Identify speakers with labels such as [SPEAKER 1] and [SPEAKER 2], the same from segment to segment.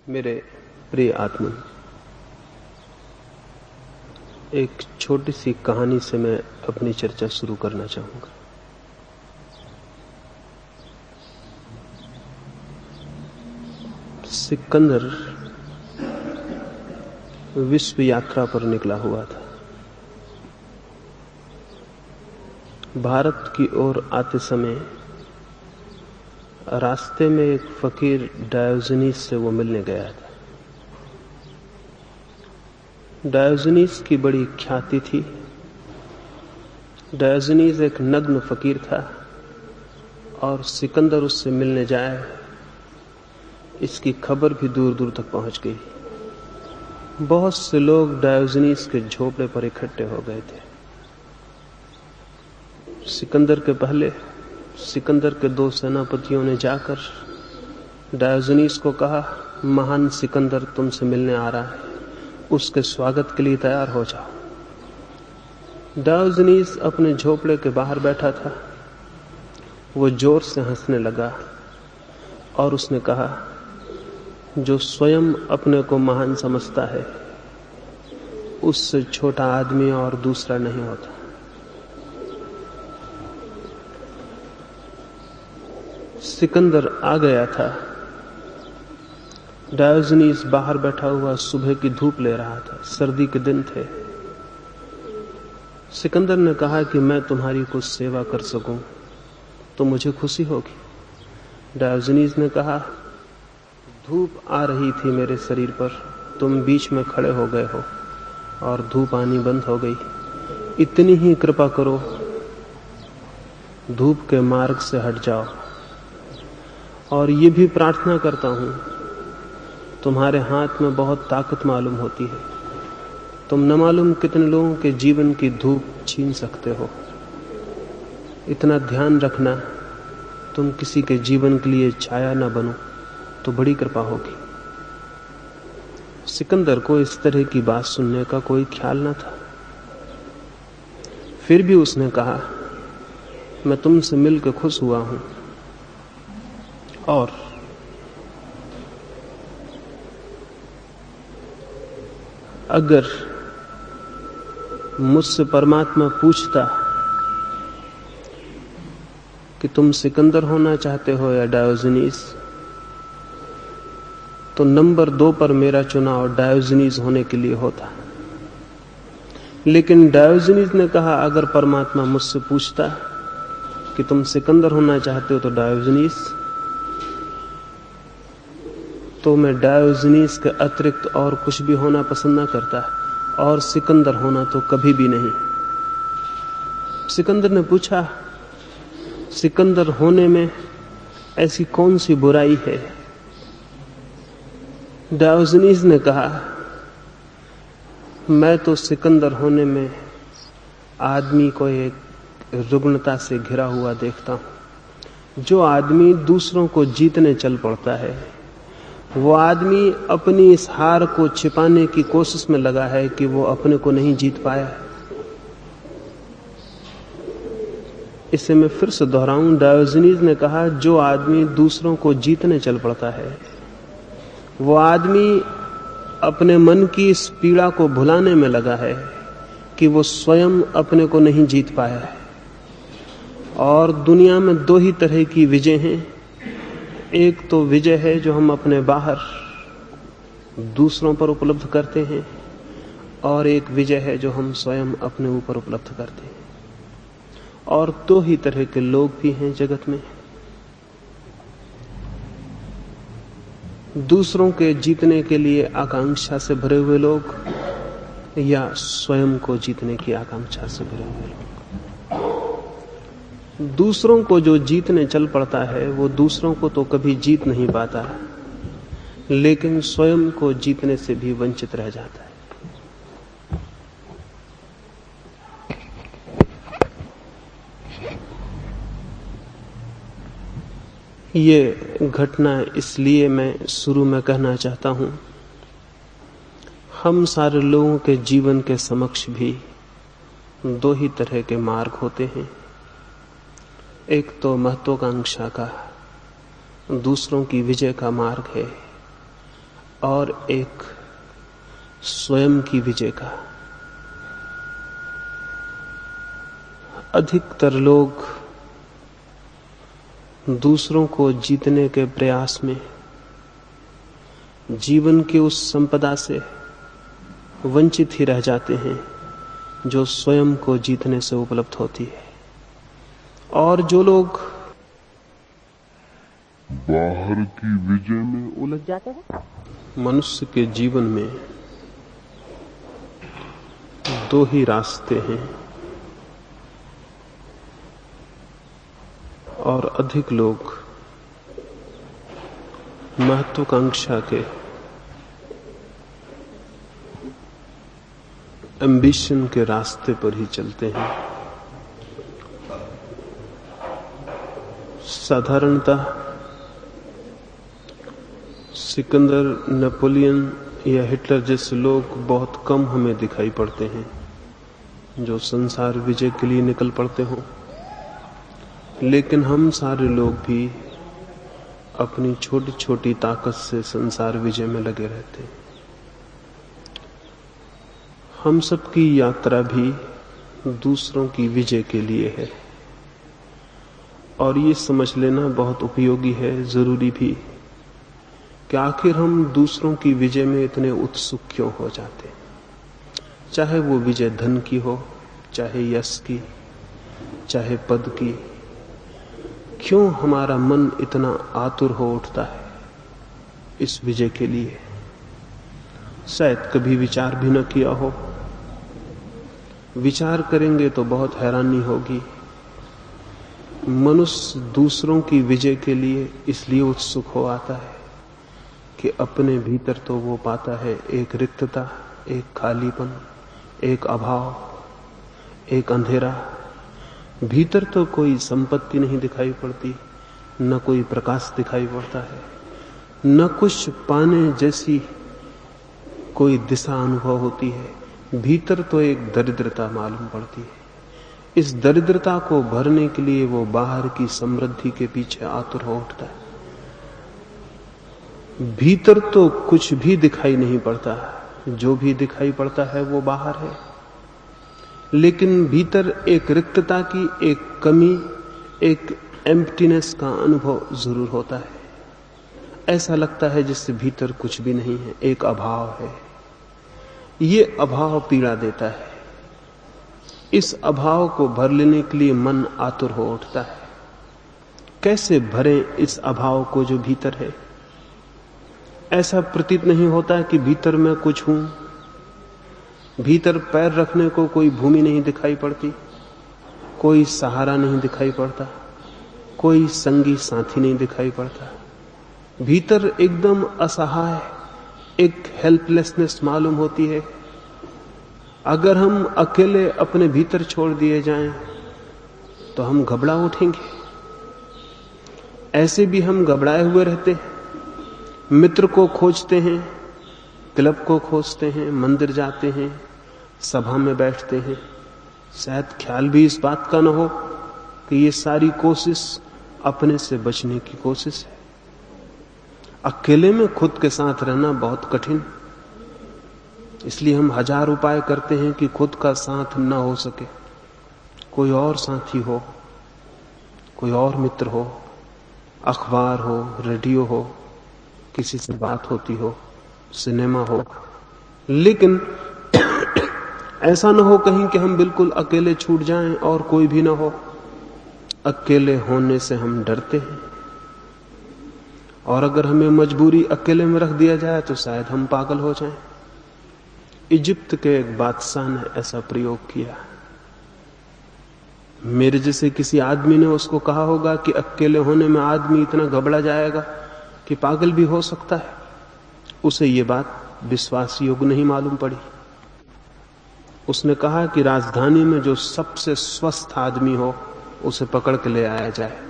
[SPEAKER 1] मेरे प्रिय आत्मन, एक छोटी सी कहानी से मैं अपनी चर्चा शुरू करना चाहूंगा। सिकंदर विश्व यात्रा पर निकला हुआ था। भारत की ओर आते समय रास्ते में एक फकीर डायोजनीस से वो मिलने गया था। डायोजनीस की बड़ी ख्याति थी। डायोजनीस एक नग्न फकीर था और सिकंदर उससे मिलने जाए, इसकी खबर भी दूर दूर तक पहुंच गई। बहुत से लोग डायोजनीस के झोपड़े पर इकट्ठे हो गए थे। सिकंदर के पहले सिकंदर के दो सेनापतियों ने जाकर डायोजनीस को कहा, महान सिकंदर तुमसे मिलने आ रहा है, उसके स्वागत के लिए तैयार हो जाओ। डायोजनीस अपने झोपड़े के बाहर बैठा था। वो जोर से हंसने लगा और उसने कहा, जो स्वयं अपने को महान समझता है उससे छोटा आदमी और दूसरा नहीं होता। सिकंदर आ गया था। डायोजनीस बाहर बैठा हुआ सुबह की धूप ले रहा था। सर्दी के दिन थे। सिकंदर ने कहा कि मैं तुम्हारी कुछ सेवा कर सकूं तो मुझे खुशी होगी। डायोजनीस ने कहा, धूप आ रही थी मेरे शरीर पर, तुम बीच में खड़े हो गए हो और धूप आनी बंद हो गई। इतनी ही कृपा करो, धूप के मार्ग से हट जाओ। और ये भी प्रार्थना करता हूं, तुम्हारे हाथ में बहुत ताकत मालूम होती है। तुम न मालूम कितने लोगों के जीवन की धूप छीन सकते हो। इतना ध्यान रखना, तुम किसी के जीवन के लिए छाया न बनो तो बड़ी कृपा होगी। सिकंदर को इस तरह की बात सुनने का कोई ख्याल न था। फिर भी उसने कहा, मैं तुमसे मिलकर खुश हुआ हूं और अगर मुझसे परमात्मा पूछता कि तुम सिकंदर होना चाहते हो या डायोजनीस, तो नंबर 2 पर मेरा चुनाव डायोजनीस होने के लिए होता। लेकिन डायोजनीस ने कहा, अगर परमात्मा मुझसे पूछता कि तुम सिकंदर होना चाहते हो तो डायोजनीस, तो मैं डायोजनीस के अतिरिक्त और कुछ भी होना पसंद न करता, और सिकंदर होना तो कभी भी नहीं। सिकंदर ने पूछा, सिकंदर होने में ऐसी कौन सी बुराई है? डायोजनीस ने कहा, मैं तो सिकंदर होने में आदमी को एक रुग्णता से घिरा हुआ देखता हूं। जो आदमी दूसरों को जीतने चल पड़ता है, वो आदमी अपनी इस हार को छिपाने की कोशिश में लगा है कि वो अपने को नहीं जीत पाया। इसे मैं फिर से दोहराऊं, डायोजनीस ने कहा, जो आदमी दूसरों को जीतने चल पड़ता है, वो आदमी अपने मन की इस पीड़ा को भुलाने में लगा है कि वो स्वयं अपने को नहीं जीत पाया है। और दुनिया में 2 ही तरह की विजय हैं। एक तो विजय है जो हम अपने बाहर दूसरों पर उपलब्ध करते हैं, और एक विजय है जो हम स्वयं अपने ऊपर उपलब्ध करते हैं। और 2 ही तरह के लोग भी हैं जगत में, दूसरों के जीतने के लिए आकांक्षा से भरे हुए लोग या स्वयं को जीतने की आकांक्षा से भरे हुए लोग। दूसरों को जो जीतने चल पड़ता है वो दूसरों को तो कभी जीत नहीं पाता, लेकिन स्वयं को जीतने से भी वंचित रह जाता है। ये घटना इसलिए मैं शुरू में कहना चाहता हूं, हम सारे लोगों के जीवन के समक्ष भी 2 ही तरह के मार्ग होते हैं। एक तो महत्वाकांक्षा का, दूसरों की विजय का मार्ग है, और एक स्वयं की विजय का। अधिकतर लोग दूसरों को जीतने के प्रयास में जीवन की उस संपदा से वंचित ही रह जाते हैं जो स्वयं को जीतने से उपलब्ध होती है। और जो लोग
[SPEAKER 2] बाहर की विजय में उलझ जाते हैं।
[SPEAKER 1] मनुष्य के जीवन में दो ही रास्ते हैं और अधिक लोग महत्वाकांक्षा के एम्बिशन के रास्ते पर ही चलते हैं। साधारणतः सिकंदर, नेपोलियन या हिटलर जैसे लोग बहुत कम हमें दिखाई पड़ते हैं जो संसार विजय के लिए निकल पड़ते हों, लेकिन हम सारे लोग भी अपनी छोटी छोटी ताकत से संसार विजय में लगे रहते हैं। हम सबकी यात्रा भी दूसरों की विजय के लिए है और ये समझ लेना बहुत उपयोगी है, जरूरी भी, कि आखिर हम दूसरों की विजय में इतने उत्सुक क्यों हो जाते हैं। चाहे वो विजय धन की हो, चाहे यश की, चाहे पद की, क्यों हमारा मन इतना आतुर हो उठता है इस विजय के लिए। शायद कभी विचार भी न किया हो। विचार करेंगे तो बहुत हैरानी होगी। मनुष्य दूसरों की विजय के लिए इसलिए उत्सुक हो आता है कि अपने भीतर तो वो पाता है एक रिक्तता, एक खालीपन, एक अभाव, एक अंधेरा। भीतर तो कोई संपत्ति नहीं दिखाई पड़ती, न कोई प्रकाश दिखाई पड़ता है, न कुछ पाने जैसी कोई दिशा अनुभव होती है। भीतर तो एक दरिद्रता मालूम पड़ती है। इस दरिद्रता को भरने के लिए वो बाहर की समृद्धि के पीछे आतुर हो उठता है। भीतर तो कुछ भी दिखाई नहीं पड़ता, जो भी दिखाई पड़ता है वो बाहर है, लेकिन भीतर एक रिक्तता की, एक कमी, एक एम्प्टीनेस का अनुभव जरूर होता है। ऐसा लगता है जिससे भीतर कुछ भी नहीं है, एक अभाव है। ये अभाव पीड़ा देता है। इस अभाव को भर लेने के लिए मन आतुर हो उठता है। कैसे भरें इस अभाव को जो भीतर है। ऐसा प्रतीत नहीं होता कि भीतर मैं कुछ हूं। भीतर पैर रखने को कोई भूमि नहीं दिखाई पड़ती, कोई सहारा नहीं दिखाई पड़ता, कोई संगी साथी नहीं दिखाई पड़ता। भीतर एकदम असहाय एक हेल्पलेसनेस मालूम होती है। अगर हम अकेले अपने भीतर छोड़ दिए जाएं तो हम घबरा उठेंगे। ऐसे भी हम घबराए हुए रहते हैं। मित्र को खोजते हैं, क्लब को खोजते हैं, मंदिर जाते हैं, सभा में बैठते हैं। शायद ख्याल भी इस बात का न हो कि ये सारी कोशिश अपने से बचने की कोशिश है। अकेले में खुद के साथ रहना बहुत कठिन, इसलिए हम हजार उपाय करते हैं कि खुद का साथ न हो सके, कोई और साथी हो, कोई और मित्र हो, अखबार हो, रेडियो हो, किसी से बात होती हो, सिनेमा हो। लेकिन ऐसा न हो कहीं कि हम बिल्कुल अकेले छूट जाएं और कोई भी न हो। अकेले होने से हम डरते हैं और अगर हमें मजबूरी अकेले में रख दिया जाए तो शायद हम पागल हो जाएं। इजिप्त के एक बादशाह ने ऐसा प्रयोग किया। मेरे जैसे किसी आदमी ने उसको कहा होगा कि अकेले होने में आदमी इतना घबरा जाएगा कि पागल भी हो सकता है। उसे ये बात विश्वास योग्य नहीं मालूम पड़ी। उसने कहा कि राजधानी में जो सबसे स्वस्थ आदमी हो उसे पकड़ के ले आया जाए।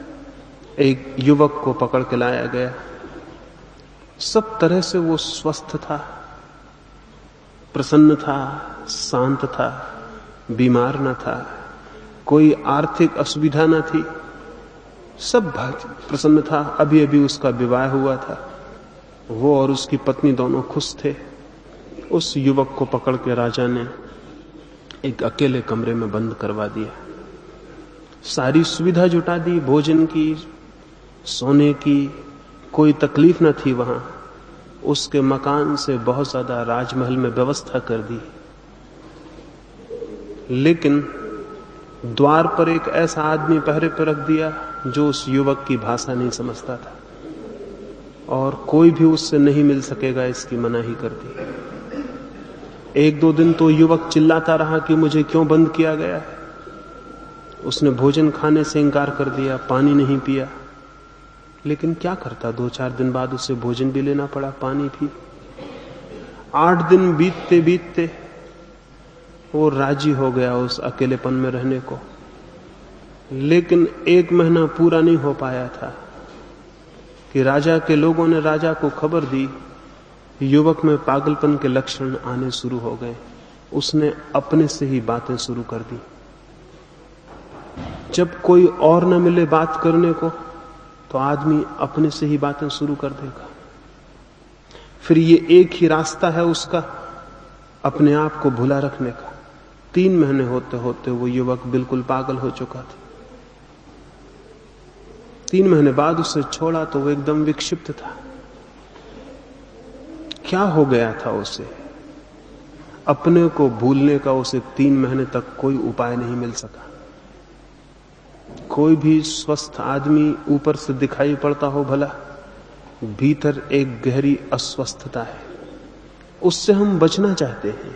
[SPEAKER 1] एक युवक को पकड़ के लाया गया। सब तरह से वो स्वस्थ था, प्रसन्न था, शांत था, बीमार न था, कोई आर्थिक असुविधा न थी, सब प्रसन्न था। अभी अभी उसका विवाह हुआ था। वो और उसकी पत्नी दोनों खुश थे। उस युवक को पकड़ के राजा ने एक अकेले कमरे में बंद करवा दिया। सारी सुविधा जुटा दी, भोजन की, सोने की, कोई तकलीफ न थी वहां। उसके मकान से बहुत ज्यादा राजमहल में व्यवस्था कर दी। लेकिन द्वार पर एक ऐसा आदमी पहरे पर रख दिया जो उस युवक की भाषा नहीं समझता था, और कोई भी उससे नहीं मिल सकेगा इसकी मनाही कर दी। एक दो दिन तो युवक चिल्लाता रहा कि मुझे क्यों बंद किया गया है। उसने भोजन खाने से इंकार कर दिया, पानी नहीं पिया। लेकिन क्या करता, 2-4 दिन बाद उसे भोजन भी लेना पड़ा, पानी भी। 8 दिन बीतते बीतते वो राजी हो गया उस अकेलेपन में रहने को। लेकिन 1 महीना पूरा नहीं हो पाया था कि राजा के लोगों ने राजा को खबर दी, युवक में पागलपन के लक्षण आने शुरू हो गए। उसने अपने से ही बातें शुरू कर दी। जब कोई और न मिले बात करने को तो आदमी अपने से ही बातें शुरू कर देगा। फिर ये एक ही रास्ता है उसका, अपने आप को भुला रखने का। 3 महीने होते होते वो युवक बिल्कुल पागल हो चुका था। 3 महीने बाद उसे छोड़ा तो वो एकदम विक्षिप्त था। क्या हो गया था उसे? अपने को भूलने का उसे 3 महीने तक कोई उपाय नहीं मिल सका। कोई भी स्वस्थ आदमी ऊपर से दिखाई पड़ता हो भला, भीतर एक गहरी अस्वस्थता है। उससे हम बचना चाहते हैं,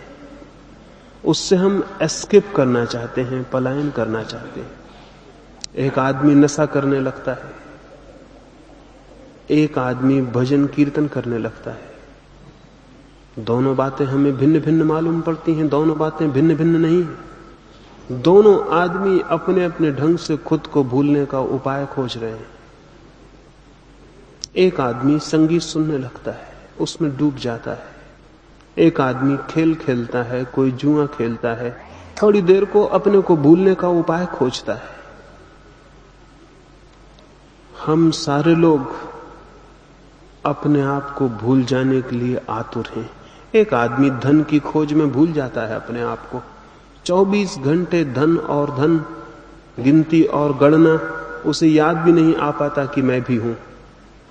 [SPEAKER 1] उससे हम एस्केप करना चाहते हैं, पलायन करना चाहते हैं। एक आदमी नशा करने लगता है, एक आदमी भजन कीर्तन करने लगता है। दोनों बातें हमें भिन्न भिन्न मालूम पड़ती हैं, दोनों बातें भिन्न भिन्न नहीं हैं। दोनों आदमी अपने अपने ढंग से खुद को भूलने का उपाय खोज रहे हैं। एक आदमी संगीत सुनने लगता है, उसमें डूब जाता है। एक आदमी खेल खेलता है, कोई जुआ खेलता है, थोड़ी देर को अपने को भूलने का उपाय खोजता है। हम सारे लोग अपने आप को भूल जाने के लिए आतुर हैं। एक आदमी धन की खोज में भूल जाता है अपने आप को। 24 घंटे धन और धन, गिनती और गणना, उसे याद भी नहीं आ पाता कि मैं भी हूं।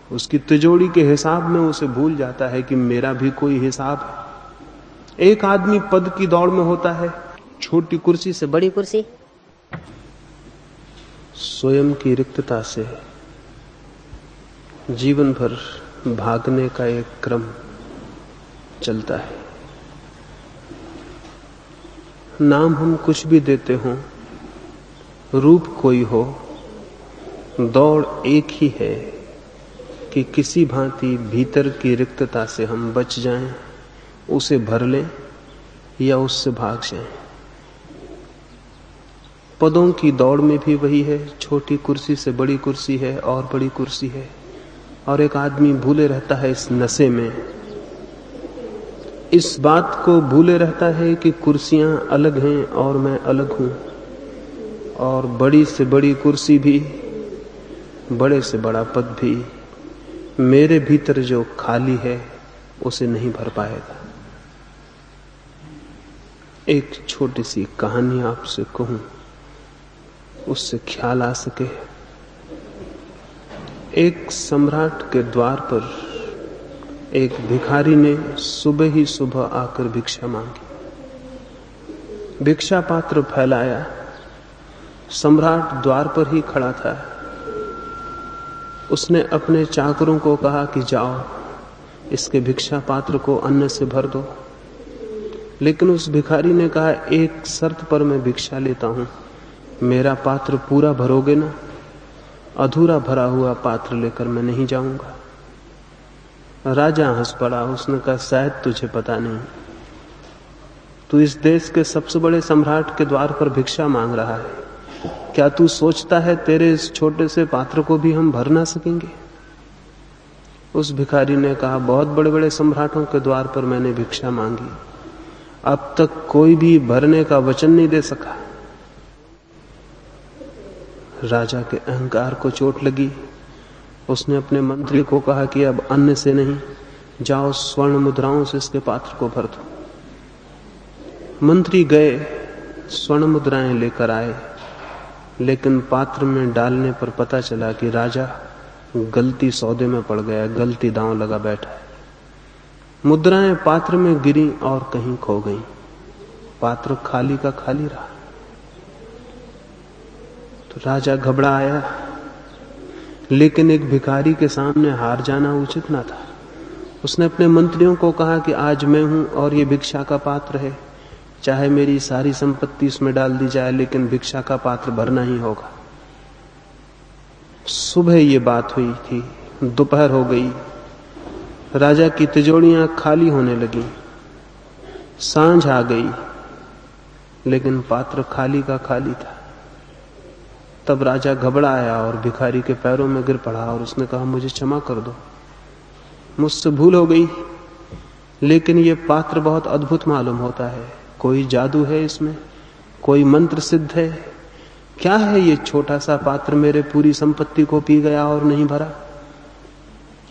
[SPEAKER 1] उसकी तिजोरी के हिसाब में उसे भूल जाता है कि मेरा भी कोई हिसाब है। एक आदमी पद की दौड़ में होता है, छोटी कुर्सी से बड़ी कुर्सी। स्वयं की रिक्तता से जीवन भर भागने का एक क्रम चलता है। नाम हम कुछ भी देते हों, रूप कोई हो, दौड़ एक ही है कि किसी भांति भीतर की रिक्तता से हम बच जाएं, उसे भर लें या उससे भाग जाएं। पदों की दौड़ में भी वही है। छोटी कुर्सी से बड़ी कुर्सी है और बड़ी कुर्सी है, और एक आदमी भूले रहता है इस नशे में। इस बात को भूले रहता है कि कुर्सियां अलग हैं और मैं अलग हूं, और बड़ी से बड़ी कुर्सी भी, बड़े से बड़ा पद भी मेरे भीतर जो खाली है उसे नहीं भर पाएगा। एक छोटी सी कहानी आपसे कहूं, उससे ख्याल आ सके। एक सम्राट के द्वार पर एक भिखारी ने सुबह ही सुबह आकर भिक्षा मांगी। भिक्षा पात्र फैलाया, सम्राट द्वार पर ही खड़ा था। उसने अपने चाकरों को कहा कि जाओ इसके भिक्षा पात्र को अन्न से भर दो। लेकिन उस भिखारी ने कहा, एक शर्त पर मैं भिक्षा लेता हूं, मेरा पात्र पूरा भरोगे ना? अधूरा भरा हुआ पात्र लेकर मैं नहीं जाऊंगा। राजा हंस पड़ा। उसने कहा, शायद तुझे पता नहीं, तू इस देश के सबसे बड़े सम्राट के द्वार पर भिक्षा मांग रहा है। क्या तू सोचता है तेरे इस छोटे से पात्र को भी हम भर ना सकेंगे? उस भिखारी ने कहा, बहुत बड़े बड़े सम्राटों के द्वार पर मैंने भिक्षा मांगी, अब तक कोई भी भरने का वचन नहीं दे सका। राजा के अहंकार को चोट लगी। उसने अपने मंत्री को कहा कि अब अन्न से नहीं, जाओ स्वर्ण मुद्राओं से इसके पात्र को भर दो। मंत्री गए, स्वर्ण मुद्राएं लेकर आए, लेकिन पात्र में डालने पर पता चला कि राजा गलती सौदे में पड़ गया, गलती दांव लगा बैठा है। मुद्राएं पात्र में गिरी और कहीं खो गईं। पात्र खाली का खाली रहा। तो राजा घबराया, लेकिन एक भिखारी के सामने हार जाना उचित ना था। उसने अपने मंत्रियों को कहा कि आज मैं हूं और ये भिक्षा का पात्र है, चाहे मेरी सारी संपत्ति इसमें डाल दी जाए, लेकिन भिक्षा का पात्र भरना ही होगा। सुबह ये बात हुई थी, दोपहर हो गई, राजा की तिजोरियां खाली होने लगी। सांझ आ गई, लेकिन पात्र खाली का खाली था। तब राजा घबराया और भिखारी के पैरों में गिर पड़ा और उसने कहा, मुझे क्षमा कर दो, मुझसे भूल हो गई, लेकिन ये पात्र बहुत अद्भुत मालूम होता है। कोई जादू है इसमें, कोई मंत्र सिद्ध है। क्या है ये छोटा सा पात्र, मेरे पूरी संपत्ति को पी गया और नहीं भरा।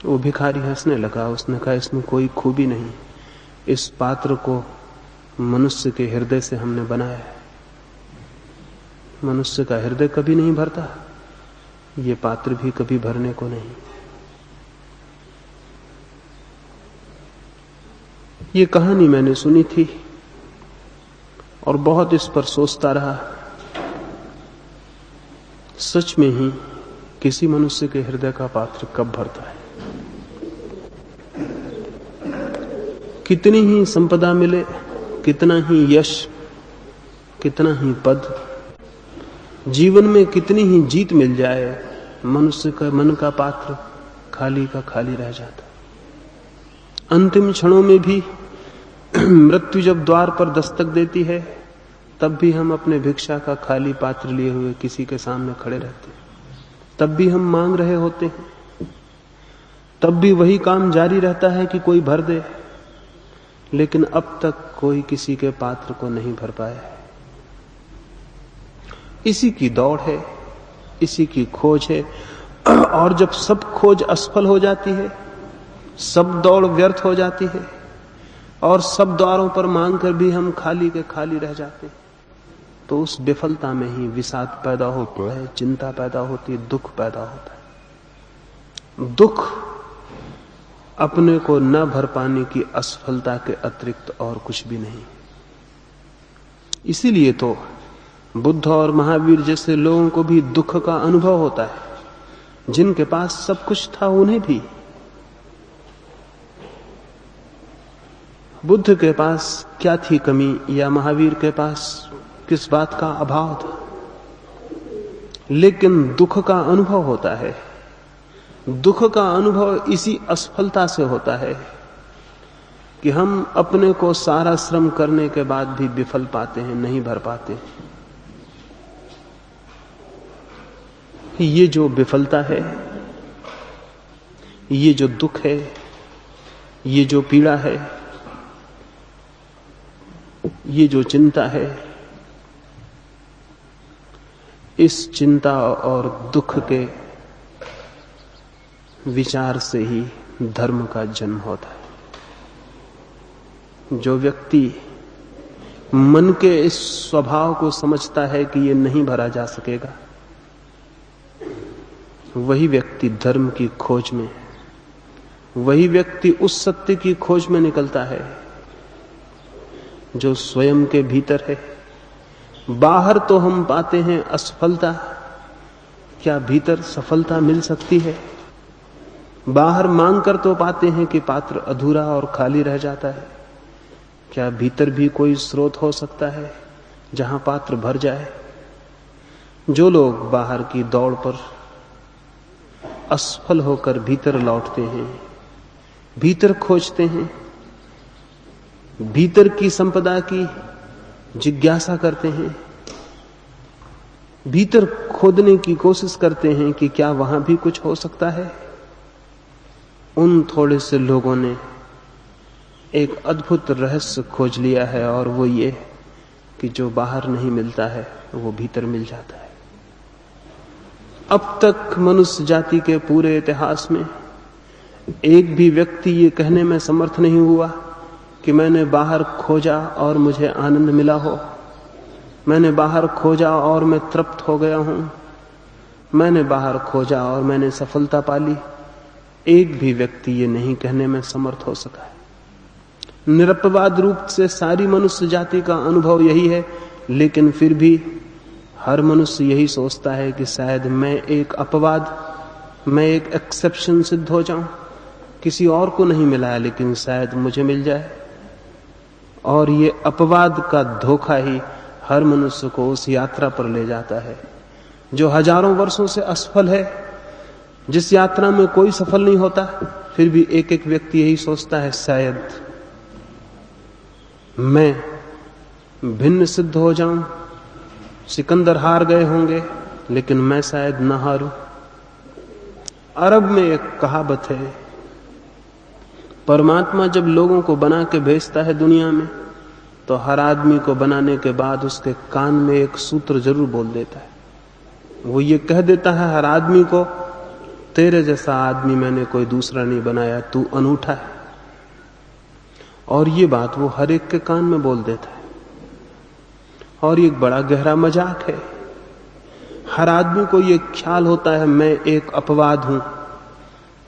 [SPEAKER 1] वो भिखारी हंसने लगा। उसने कहा, इसमें कोई खूबी नहीं, इस पात्र को मनुष्य के हृदय से हमने बनाया है। मनुष्य का हृदय कभी नहीं भरता, ये पात्र भी कभी भरने को नहीं। ये कहानी मैंने सुनी थी और बहुत इस पर सोचता रहा। सच में ही किसी मनुष्य के हृदय का पात्र कब भरता है। कितनी ही संपदा मिले, कितना ही यश, कितना ही पद, जीवन में कितनी ही जीत मिल जाए, मनुष्य का मन का पात्र खाली का खाली रह जाता। अंतिम क्षणों में भी मृत्यु जब द्वार पर दस्तक देती है, तब भी हम अपने भिक्षा का खाली पात्र लिए हुए किसी के सामने खड़े रहते हैं। तब भी हम मांग रहे होते हैं, तब भी वही काम जारी रहता है कि कोई भर दे, लेकिन अब तक कोई किसी के पात्र को नहीं भर पाया है। इसी की दौड़ है, इसी की खोज है, और जब सब खोज असफल हो जाती है, सब दौड़ व्यर्थ हो जाती है और सब द्वारों पर मांग कर भी हम खाली के खाली रह जाते हैं, तो उस विफलता में ही विषाद पैदा होता है, चिंता पैदा होती है, दुख पैदा होता है। दुख अपने को न भर पाने की असफलता के अतिरिक्त और कुछ भी नहीं। इसीलिए तो बुद्ध और महावीर जैसे लोगों को भी दुख का अनुभव होता है। जिनके पास सब कुछ था उन्हें भी। बुद्ध के पास क्या थी कमी, या महावीर के पास किस बात का अभाव था, लेकिन दुख का अनुभव होता है। दुख का अनुभव इसी असफलता से होता है कि हम अपने को सारा श्रम करने के बाद भी विफल पाते हैं, नहीं भर पाते। ये जो विफलता है, ये जो दुख है, ये जो पीड़ा है, ये जो चिंता है, इस चिंता और दुख के विचार से ही धर्म का जन्म होता है। जो व्यक्ति मन के इस स्वभाव को समझता है कि ये नहीं भरा जा सकेगा, वही व्यक्ति धर्म की खोज में, वही व्यक्ति उस सत्य की खोज में निकलता है जो स्वयं के भीतर है। बाहर तो हम पाते हैं असफलता, क्या भीतर सफलता मिल सकती है? बाहर मांग कर तो पाते हैं कि पात्र अधूरा और खाली रह जाता है, क्या भीतर भी कोई स्रोत हो सकता है जहां पात्र भर जाए? जो लोग बाहर की दौड़ पर असफल होकर भीतर लौटते हैं, भीतर खोजते हैं, भीतर की संपदा की जिज्ञासा करते हैं, भीतर खोदने की कोशिश करते हैं कि क्या वहां भी कुछ हो सकता है, उन थोड़े से लोगों ने एक अद्भुत रहस्य खोज लिया है, और वो ये कि जो बाहर नहीं मिलता है वो भीतर मिल जाता है। अब तक मनुष्य जाति के पूरे इतिहास में एक भी व्यक्ति ये कहने में समर्थ नहीं हुआ कि मैंने बाहर खोजा और मुझे आनंद मिला हो, मैंने बाहर खोजा और मैं तृप्त हो गया हूं, मैंने बाहर खोजा और मैंने सफलता पाली। एक भी व्यक्ति ये नहीं कहने में समर्थ हो सका है। निरपवाद रूप से सारी मनुष्य जाति का अनुभव यही है, लेकिन फिर भी हर मनुष्य यही सोचता है कि शायद मैं एक अपवाद, मैं एक एक्सेप्शन सिद्ध हो जाऊं। किसी और को नहीं मिला है लेकिन शायद मुझे मिल जाए। और ये अपवाद का धोखा ही हर मनुष्य को उस यात्रा पर ले जाता है जो हजारों वर्षों से असफल है, जिस यात्रा में कोई सफल नहीं होता। फिर भी एक एक व्यक्ति यही सोचता है शायद मैं भिन्न सिद्ध हो जाऊं। सिकंदर हार गए होंगे लेकिन मैं शायद न हारूं। अरब में एक कहावत है, परमात्मा जब लोगों को बना के भेजता है दुनिया में तो हर आदमी को बनाने के बाद उसके कान में एक सूत्र जरूर बोल देता है। वो ये कह देता है हर आदमी को, तेरे जैसा आदमी मैंने कोई दूसरा नहीं बनाया, तू अनूठा है। और ये बात वो हर एक के कान में बोल देता है। और ये एक बड़ा गहरा मजाक है। हर आदमी को ये ख्याल होता है मैं एक अपवाद हूं,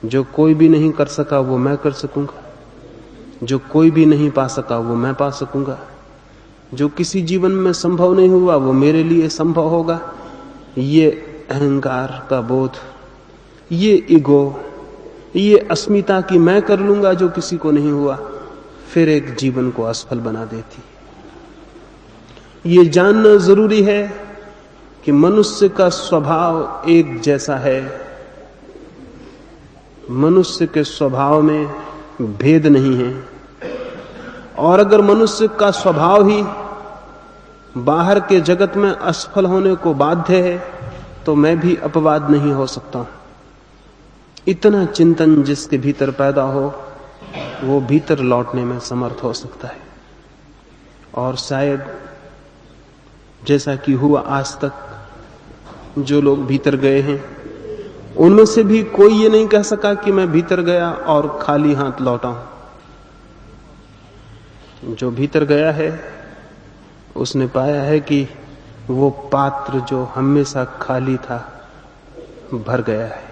[SPEAKER 1] जो कोई भी नहीं कर सका वो मैं कर सकूंगा, जो कोई भी नहीं पा सका वो मैं पा सकूंगा, जो किसी जीवन में संभव नहीं हुआ वो मेरे लिए संभव होगा। ये अहंकार का बोध, ये ईगो, ये अस्मिता कि मैं कर लूंगा जो किसी को नहीं हुआ, फिर एक जीवन को असफल बना देती। ये जानना जरूरी है कि मनुष्य का स्वभाव एक जैसा है, मनुष्य के स्वभाव में भेद नहीं है। और अगर मनुष्य का स्वभाव ही बाहर के जगत में असफल होने को बाध्य है तो मैं भी अपवाद नहीं हो सकता। इतना चिंतन जिसके भीतर पैदा हो वो भीतर लौटने में समर्थ हो सकता है। और शायद जैसा कि हुआ आज तक, जो लोग भीतर गए हैं उनमें से भी कोई ये नहीं कह सका कि मैं भीतर गया और खाली हाथ लौटा हूं। जो भीतर गया है उसने पाया है कि वो पात्र जो हमेशा खाली था भर गया है।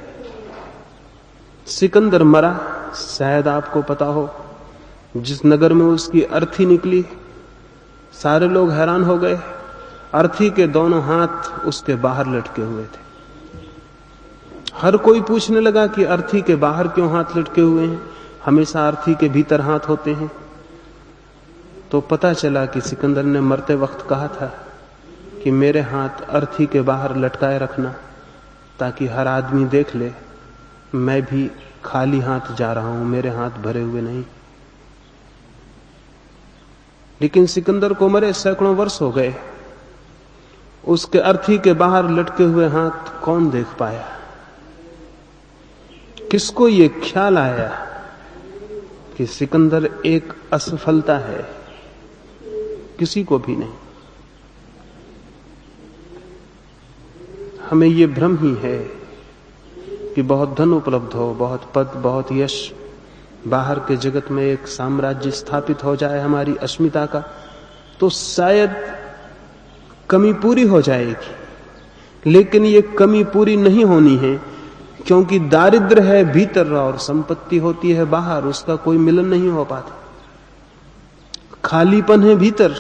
[SPEAKER 1] सिकंदर मरा, शायद आपको पता हो, जिस नगर में उसकी अर्थी निकली सारे लोग हैरान हो गए। अर्थी के दोनों हाथ उसके बाहर लटके हुए थे। हर कोई पूछने लगा कि अर्थी के बाहर क्यों हाथ लटके हुए हैं, हमेशा अर्थी के भीतर हाथ होते हैं। तो पता चला कि सिकंदर ने मरते वक्त कहा था कि मेरे हाथ अर्थी के बाहर लटकाए रखना, ताकि हर आदमी देख ले मैं भी खाली हाथ जा रहा हूं, मेरे हाथ भरे हुए नहीं। लेकिन सिकंदर को मरे सैकड़ों वर्ष हो गए, उसके अर्थी के बाहर लटके हुए हाथ कौन देख पाया? किसको ये ख्याल आया कि सिकंदर एक असफलता है? किसी को भी नहीं। हमें ये भ्रम ही है कि बहुत धन उपलब्ध हो, बहुत पद, बहुत यश, बाहर के जगत में एक साम्राज्य स्थापित हो जाए हमारी अस्मिता का, तो शायद कमी पूरी हो जाएगी। लेकिन ये कमी पूरी नहीं होनी है, क्योंकि दारिद्र्य है भीतर और संपत्ति होती है बाहर, उसका कोई मिलन नहीं हो पाता। खालीपन है भीतर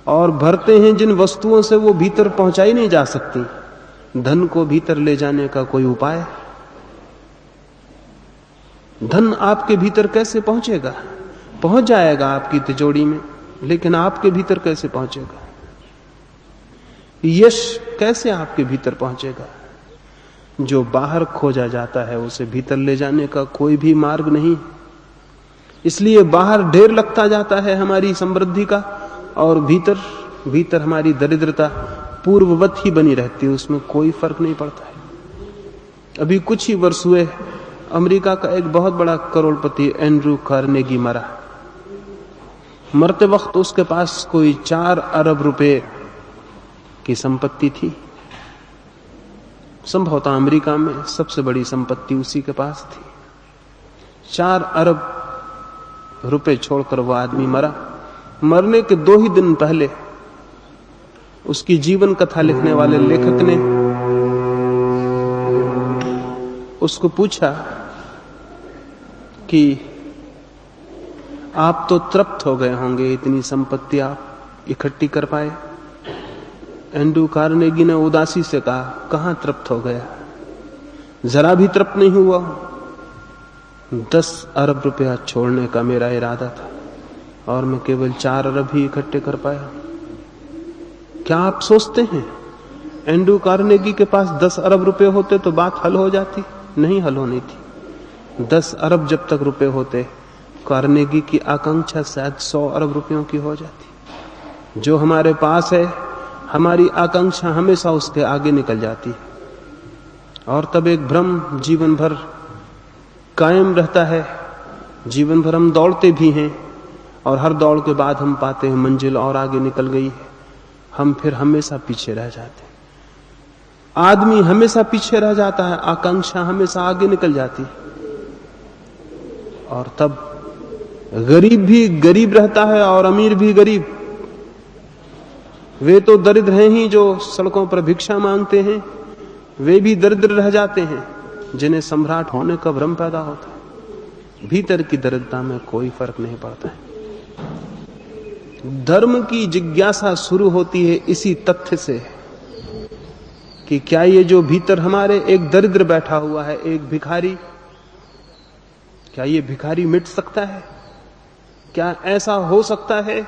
[SPEAKER 1] और भरते हैं जिन वस्तुओं से वो भीतर पहुंचाई नहीं जा सकती। धन को भीतर ले जाने का कोई उपाय? धन आपके भीतर कैसे पहुंचेगा? पहुंच जाएगा आपकी तिजोरी में, लेकिन आपके भीतर कैसे पहुंचेगा? यश कैसे आपके भीतर पहुंचेगा? जो बाहर खोजा जाता है उसे भीतर ले जाने का कोई भी मार्ग नहीं। इसलिए बाहर ढेर लगता जाता है हमारी समृद्धि का, और भीतर हमारी दरिद्रता पूर्ववत ही बनी रहती है, उसमें कोई फर्क नहीं पड़ता है। अभी कुछ ही वर्ष हुए अमेरिका का एक बहुत बड़ा करोड़पति एंड्रू कार्नेगी मरा। मरते वक्त उसके पास कोई 4 अरब रुपए की संपत्ति थी। संभवतः अमेरिका में सबसे बड़ी संपत्ति उसी के पास थी। 4 अरब रुपए छोड़कर वो आदमी मरा। मरने के 2 ही दिन पहले उसकी जीवन कथा लिखने वाले लेखक ने उसको पूछा कि आप तो तृप्त हो गए होंगे, इतनी संपत्ति आप इकट्ठी कर पाए। एंड्रू कार्नेगी ने उदासी से कहा, कहां तृप्त हो गया, जरा भी तृप्त नहीं हुआ। 10 अरब रुपया छोड़ने का मेरा इरादा था और मैं केवल 4 अरब ही इकट्ठे कर पाया। क्या आप सोचते हैं एंड्रू कार्नेगी के पास 10 अरब रुपए होते तो बात हल हो जाती? नहीं हल होनी थी। 10 अरब जब तक रुपए होते, कार्नेगी की आकांक्षा शायद 100 अरब रुपयों की हो जाती। जो हमारे पास है, हमारी आकांक्षा हमेशा उसके आगे निकल जाती है और तब एक भ्रम जीवन भर कायम रहता है। जीवन भर हम दौड़ते भी हैं और हर दौड़ के बाद हम पाते हैं मंजिल और आगे निकल गई है। हम फिर हमेशा पीछे रह जाते हैं। आदमी हमेशा पीछे रह जाता है, आकांक्षा हमेशा आगे निकल जाती है। और तब गरीब भी गरीब रहता है और अमीर भी गरीब। वे तो दरिद्र हैं ही जो सड़कों पर भिक्षा मांगते हैं, वे भी दरिद्र रह जाते हैं जिन्हें सम्राट होने का भ्रम पैदा होता है। भीतर की दरिद्रता में कोई फर्क नहीं पड़ता है। धर्म की जिज्ञासा शुरू होती है इसी तथ्य से कि क्या ये जो भीतर हमारे एक दरिद्र बैठा हुआ है, एक भिखारी, क्या ये भिखारी मिट सकता है? क्या ऐसा हो सकता है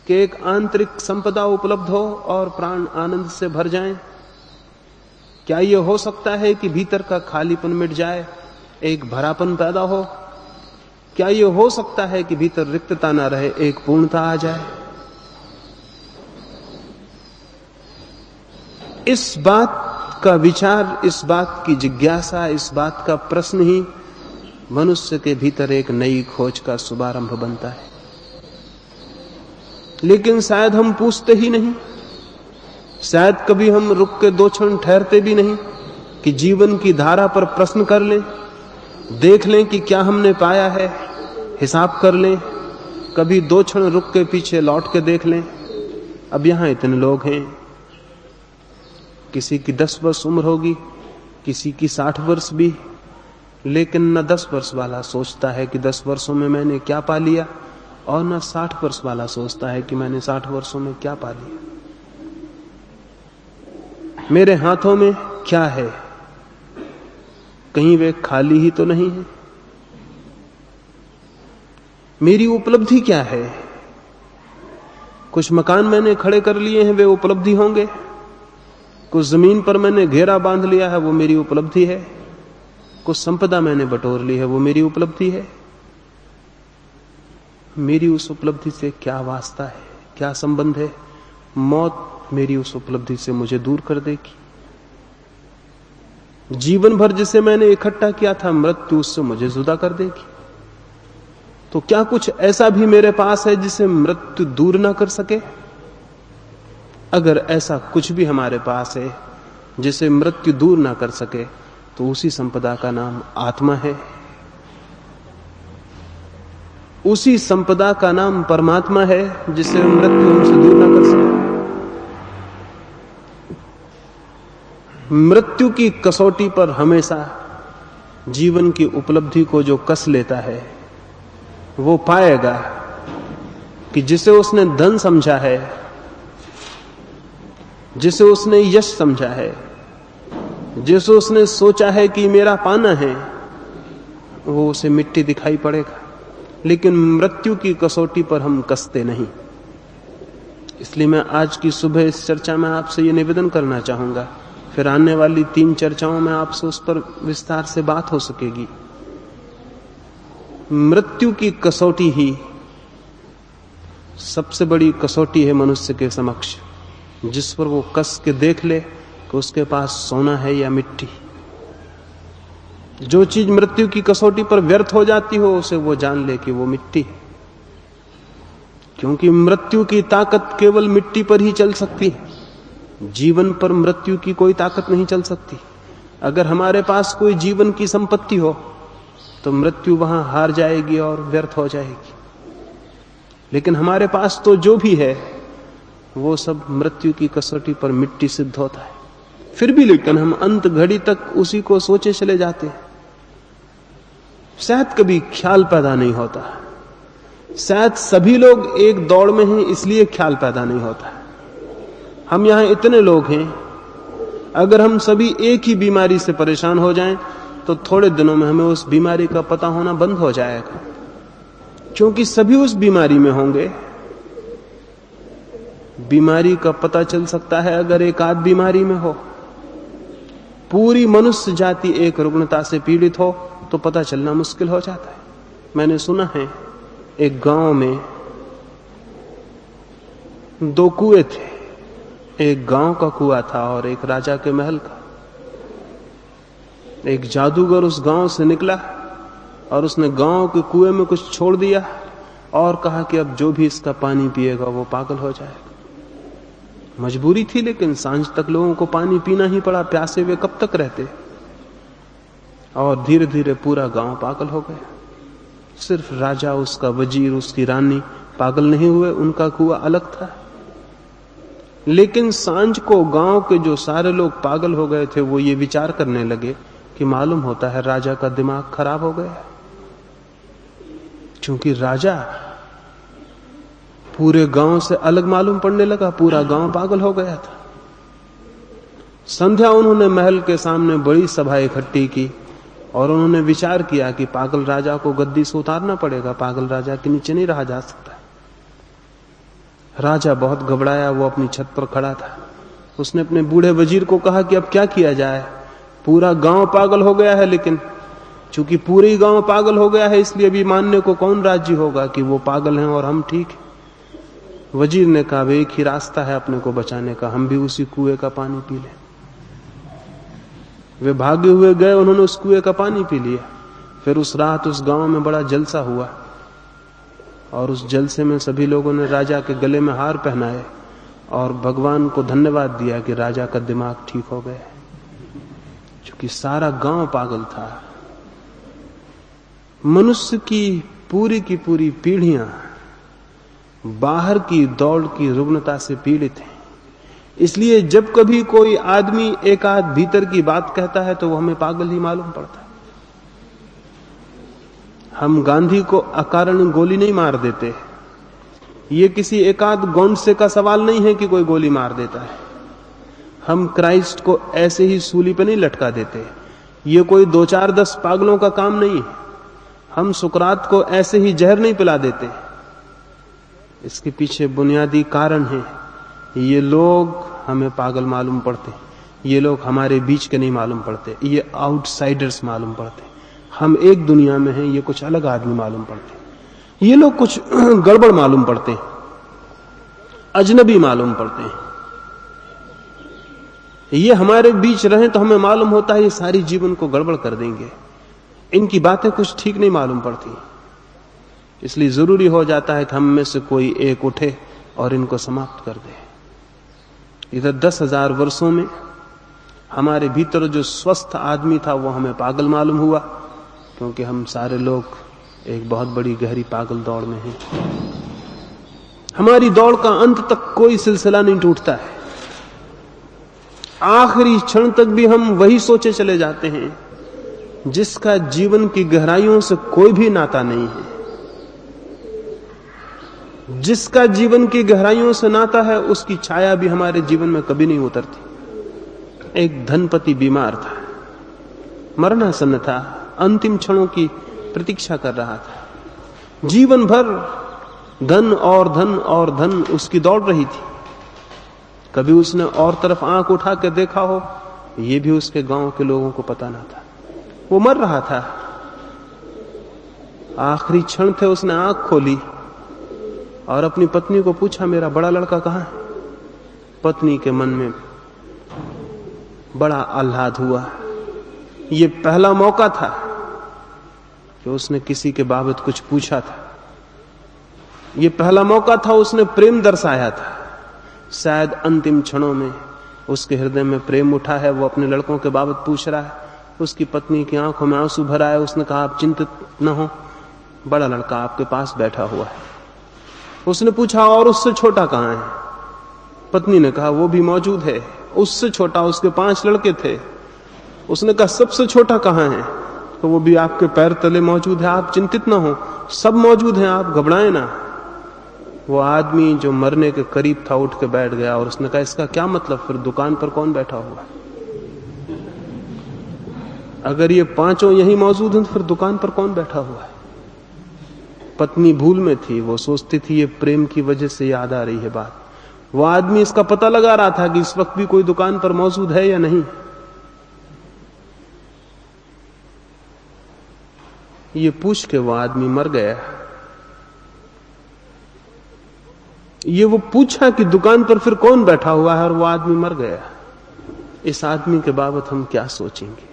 [SPEAKER 1] कि एक आंतरिक संपदा उपलब्ध हो और प्राण आनंद से भर जाएं? क्या ये हो सकता है कि भीतर का खालीपन मिट जाए, एक भरापन पैदा हो? क्या ये हो सकता है कि भीतर रिक्तता ना रहे, एक पूर्णता आ जाए? इस बात का विचार, इस बात की जिज्ञासा, इस बात का प्रश्न ही मनुष्य के भीतर एक नई खोज का शुभारंभ बनता है। लेकिन शायद हम पूछते ही नहीं, शायद कभी हम रुक के 2 क्षण ठहरते भी नहीं कि जीवन की धारा पर प्रश्न कर लें, देख लें कि क्या हमने पाया है, हिसाब कर लें। कभी 2 क्षण रुक के पीछे लौट के देख लें। अब यहां इतने लोग हैं, किसी की 10 वर्ष उम्र होगी, किसी की 60 वर्ष भी, लेकिन न 10 वर्ष वाला सोचता है कि 10 वर्षों में मैंने क्या पा लिया, और न 60 वर्ष वाला सोचता है कि मैंने 60 वर्षों में क्या पा लिया। मेरे हाथों में क्या है? कहीं वे खाली ही तो नहीं है। मेरी उपलब्धि क्या है? कुछ मकान मैंने खड़े कर लिए हैं, वे उपलब्धि होंगे। कुछ जमीन पर मैंने घेरा बांध लिया है, वो मेरी उपलब्धि है। कुछ संपदा मैंने बटोर ली है, वो मेरी उपलब्धि है। मेरी उस उपलब्धि से क्या वास्ता है, क्या संबंध है? मौत मेरी उस उपलब्धि से मुझे दूर कर देगी। जीवन भर जिसे मैंने इकट्ठा किया था, मृत्यु उससे मुझे जुदा कर देगी। तो क्या कुछ ऐसा भी मेरे पास है जिसे मृत्यु दूर ना कर सके? अगर ऐसा कुछ भी हमारे पास है जिसे मृत्यु दूर ना कर सके, तो उसी संपदा का नाम आत्मा है। उसी संपदा का नाम परमात्मा है जिसे मृत्यु हमसे दूर ना कर सके। मृत्यु की कसौटी पर हमेशा जीवन की उपलब्धि को जो कस लेता है, वो पाएगा कि जिसे उसने धन समझा है, जिसे उसने यश समझा है, जिसे उसने सोचा है कि मेरा पाना है, वो उसे मिट्टी दिखाई पड़ेगा। लेकिन मृत्यु की कसौटी पर हम कसते नहीं। इसलिए मैं आज की सुबह इस चर्चा में आपसे ये निवेदन करना चाहूंगा, फिर आने वाली 3 चर्चाओं में आपसे उस पर विस्तार से बात हो सकेगी। मृत्यु की कसौटी ही सबसे बड़ी कसौटी है मनुष्य के समक्ष, जिस पर वो कस के देख ले कि उसके पास सोना है या मिट्टी। जो चीज मृत्यु की कसौटी पर व्यर्थ हो जाती हो, उसे वो जान ले कि वो मिट्टी है। क्योंकि मृत्यु की ताकत केवल मिट्टी पर ही चल सकती है, जीवन पर मृत्यु की कोई ताकत नहीं चल सकती। अगर हमारे पास कोई जीवन की संपत्ति हो, तो मृत्यु वहां हार जाएगी और व्यर्थ हो जाएगी। लेकिन हमारे पास तो जो भी है वो सब मृत्यु की कसौटी पर मिट्टी सिद्ध होता है। फिर भी लेकिन हम अंत घड़ी तक उसी को सोचे चले जाते हैं। शायद कभी ख्याल पैदा नहीं होता, शायद सभी लोग एक दौड़ में हैं इसलिए ख्याल पैदा नहीं होता। हम यहां इतने लोग हैं, अगर हम सभी एक ही बीमारी से परेशान हो जाएं तो थोड़े दिनों में हमें उस बीमारी का पता होना बंद हो जाएगा, क्योंकि सभी उस बीमारी में होंगे। बीमारी का पता चल सकता है अगर एक आध बीमारी में हो। पूरी मनुष्य जाति एक रुग्णता से पीड़ित हो तो पता चलना मुश्किल हो जाता है। मैंने सुना है एक गांव में 2 कुएं थे, एक गांव का कुआं था और एक राजा के महल का। एक जादूगर उस गांव से निकला और उसने गांव के कुएं में कुछ छोड़ दिया और कहा कि अब जो भी इसका पानी पिएगा वो पागल हो जाएगा। मजबूरी थी, लेकिन सांझ तक लोगों को पानी पीना ही पड़ा, प्यासे वे कब तक रहते। और धीरे धीरे पूरा गांव पागल हो गया। सिर्फ राजा, उसका वजीर, उसकी रानी पागल नहीं हुए, उनका कुआं अलग था। लेकिन सांझ को गांव के जो सारे लोग पागल हो गए थे वो ये विचार करने लगे कि मालूम होता है राजा का दिमाग खराब हो गया, क्योंकि राजा पूरे गांव से अलग मालूम पड़ने लगा, पूरा गांव पागल हो गया था। संध्या उन्होंने महल के सामने बड़ी सभा इकट्ठी की और उन्होंने विचार किया कि पागल राजा को गद्दी से उतारना पड़ेगा, पागल राजा के नीचे नहीं रहा जा सकता। राजा बहुत घबराया, वो अपनी छत पर खड़ा था। उसने अपने बूढ़े वजीर को कहा कि अब क्या किया जाए, पूरा गांव पागल हो गया है, लेकिन चूंकि पूरे गांव पागल हो गया है इसलिए अभी मानने को कौन राजी होगा कि वो पागल हैं और हम ठीक हैं। वजीर ने कहा एक ही रास्ता है अपने को बचाने का, हम भी उसी कुएं का पानी पी लें। वे भागे हुए गए, उन्होंने उस कुएं का पानी पी लिया। फिर उस रात उस गांव में बड़ा जलसा हुआ और उस जलसे में सभी लोगों ने राजा के गले में हार पहनाए और भगवान को धन्यवाद दिया कि राजा का दिमाग ठीक हो गया, क्योंकि सारा गांव पागल था। मनुष्य की पूरी पीढ़ियां बाहर की दौड़ की रुग्णता से पीड़ित हैं। इसलिए जब कभी कोई आदमी एक आध भीतर की बात कहता है तो वो हमें पागल ही मालूम पड़ता है। हम गांधी को अकारण गोली नहीं मार देते, ये किसी एक आध गोंडसे का सवाल नहीं है कि कोई गोली मार देता है। हम क्राइस्ट को ऐसे ही सूली पे नहीं लटका देते, ये कोई 2-4-10 पागलों का काम नहीं है। हम सुकरात को ऐसे ही जहर नहीं पिला देते, इसके पीछे बुनियादी कारण है। ये लोग हमें पागल मालूम पड़ते, ये लोग हमारे बीच के नहीं मालूम पड़ते, ये आउटसाइडर्स मालूम पड़ते। हम एक दुनिया में हैं, ये कुछ अलग आदमी मालूम पड़ते। ये लोग कुछ गड़बड़ मालूम पड़ते, अजनबी मालूम पड़ते हैं। ये हमारे बीच रहें तो हमें मालूम होता है ये सारी जीवन को गड़बड़ कर देंगे, इनकी बातें कुछ ठीक नहीं मालूम पड़ती। इसलिए जरूरी हो जाता है कि हम में से कोई एक उठे और इनको समाप्त कर दे। इधर 10,000 वर्षों में हमारे भीतर जो स्वस्थ आदमी था वो हमें पागल मालूम हुआ, क्योंकि हम सारे लोग एक बहुत बड़ी गहरी पागल दौड़ में हैं। हमारी दौड़ का अंत तक कोई सिलसिला नहीं टूटता है, आखिरी क्षण तक भी हम वही सोचे चले जाते हैं जिसका जीवन की गहराइयों से कोई भी नाता नहीं है। जिसका जीवन की गहराइयों से नाता है उसकी छाया भी हमारे जीवन में कभी नहीं उतरती। एक धनपति बीमार था, मरणासन्न था, अंतिम क्षणों की प्रतीक्षा कर रहा था। जीवन भर धन और धन और धन उसकी दौड़ रही थी। कभी उसने और तरफ आंख उठा के देखा हो, यह भी उसके गांव के लोगों को पता ना था। वो मर रहा था, आखिरी क्षण थे, उसने आंख खोली और अपनी पत्नी को पूछा मेरा बड़ा लड़का कहां है। पत्नी के मन में बड़ा आह्लाद हुआ। ये पहला मौका था कि उसने किसी के बाबत कुछ पूछा था, ये पहला मौका था उसने प्रेम दर्शाया था। शायद अंतिम क्षणों में उसके हृदय में प्रेम उठा है, वो अपने लड़कों के बाबत पूछ रहा है। उसकी पत्नी की आंखों में आंसू भर आए। उसने कहा, आप चिंतित न हो, बड़ा लड़का आपके पास बैठा हुआ है। उसने पूछा, और उससे छोटा कहां है? पत्नी ने कहा, वो भी मौजूद है। उससे छोटा, उसके 5 लड़के थे। उसने कहा, सबसे छोटा कहां है? तो वो भी आपके पैर तले मौजूद है, आप चिंतित ना हो, सब मौजूद हैं, आप घबराएं ना। वो आदमी जो मरने के करीब था उठ के बैठ गया और उसने कहा, इसका क्या मतलब? फिर दुकान पर कौन बैठा हुआ? अगर ये 5 यहीं मौजूद हैं तो फिर दुकान पर कौन बैठा हुआ है? पत्नी भूल में थी, वो सोचती थी ये प्रेम की वजह से याद आ रही है बात। वो आदमी इसका पता लगा रहा था कि इस वक्त भी कोई दुकान पर मौजूद है या नहीं। ये पूछ के वो आदमी मर गया। ये वो पूछा कि दुकान पर फिर कौन बैठा हुआ है, और वो आदमी मर गया। इस आदमी के बाबत हम क्या सोचेंगे?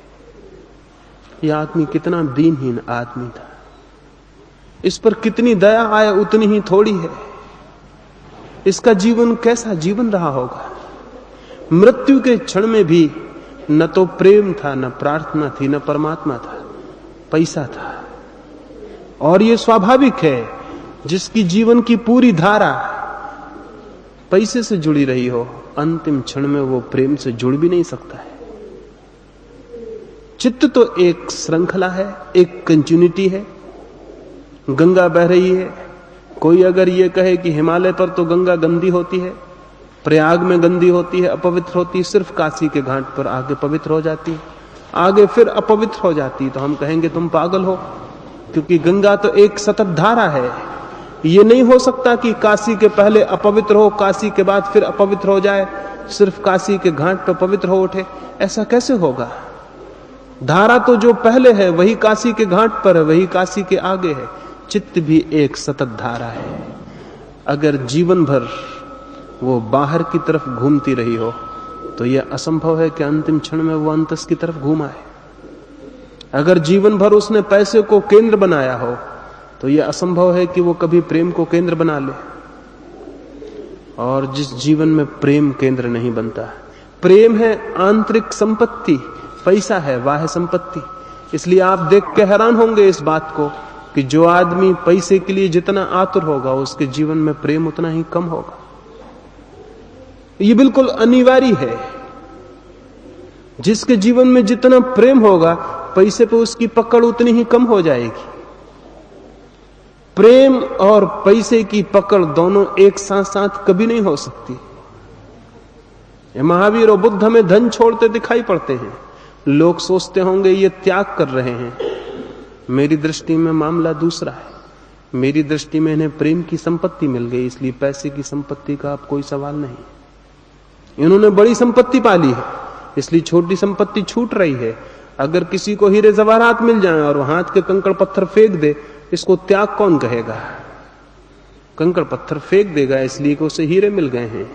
[SPEAKER 1] यह आदमी कितना दीनहीन आदमी था, इस पर कितनी दया आए उतनी ही थोड़ी है। इसका जीवन कैसा जीवन रहा होगा? मृत्यु के क्षण में भी न तो प्रेम था, न प्रार्थना थी, न परमात्मा था, पैसा था। और ये स्वाभाविक है, जिसकी जीवन की पूरी धारा पैसे से जुड़ी रही हो, अंतिम क्षण में वो प्रेम से जुड़ भी नहीं सकता है। चित्त तो एक श्रृंखला है, एक कंटिन्यूटी है। गंगा बह रही है। कोई अगर ये कहे कि हिमालय पर तो गंगा गंदी होती है, प्रयाग में गंदी होती है, अपवित्र होती है, सिर्फ काशी के घाट पर आगे पवित्र हो जाती है, आगे फिर अपवित्र हो जाती है, तो हम कहेंगे तुम पागल हो, क्योंकि गंगा तो एक सतत धारा है। ये नहीं हो सकता कि काशी के पहले अपवित्र हो, काशी के बाद फिर अपवित्र हो जाए, सिर्फ काशी के घाट पर पवित्र हो उठे। ऐसा कैसे होगा? धारा तो जो पहले है वही काशी के घाट पर है, वही काशी के आगे है। चित्त भी एक सतत धारा है। अगर जीवन भर वो बाहर की तरफ घूमती रही हो तो यह असंभव है कि अंतिम क्षण में वो अंतस की तरफ घूम आए। अगर जीवन भर उसने पैसे को केंद्र बनाया हो तो यह असंभव है कि वो कभी प्रेम को केंद्र बना ले। और जिस जीवन में प्रेम केंद्र नहीं बनता, प्रेम है आंतरिक संपत्ति, पैसा है बाह्य संपत्ति। इसलिए आप देख के हैरान होंगे इस बात को कि जो आदमी पैसे के लिए जितना आतुर होगा उसके जीवन में प्रेम उतना ही कम होगा। ये बिल्कुल अनिवार्य है। जिसके जीवन में जितना प्रेम होगा पैसे पे उसकी पकड़ उतनी ही कम हो जाएगी। प्रेम और पैसे की पकड़ दोनों एक साथ साथ कभी नहीं हो सकती। महावीर और बुद्ध हमें धन छोड़ते दिखाई पड़ते हैं। लोग सोचते होंगे ये त्याग कर रहे हैं। मेरी दृष्टि में मामला दूसरा है। मेरी दृष्टि में इन्हें प्रेम की संपत्ति मिल गई, इसलिए पैसे की संपत्ति का अब कोई सवाल नहीं। इन्होंने बड़ी संपत्ति पाली है, इसलिए छोटी संपत्ति छूट रही है। अगर किसी को हीरे जवाहरात मिल जाए और हाथ के कंकड़ पत्थर फेंक दे, इसको त्याग कौन कहेगा? कंकड़ पत्थर फेंक देगा इसलिए कि उसे हीरे मिल गए हैं।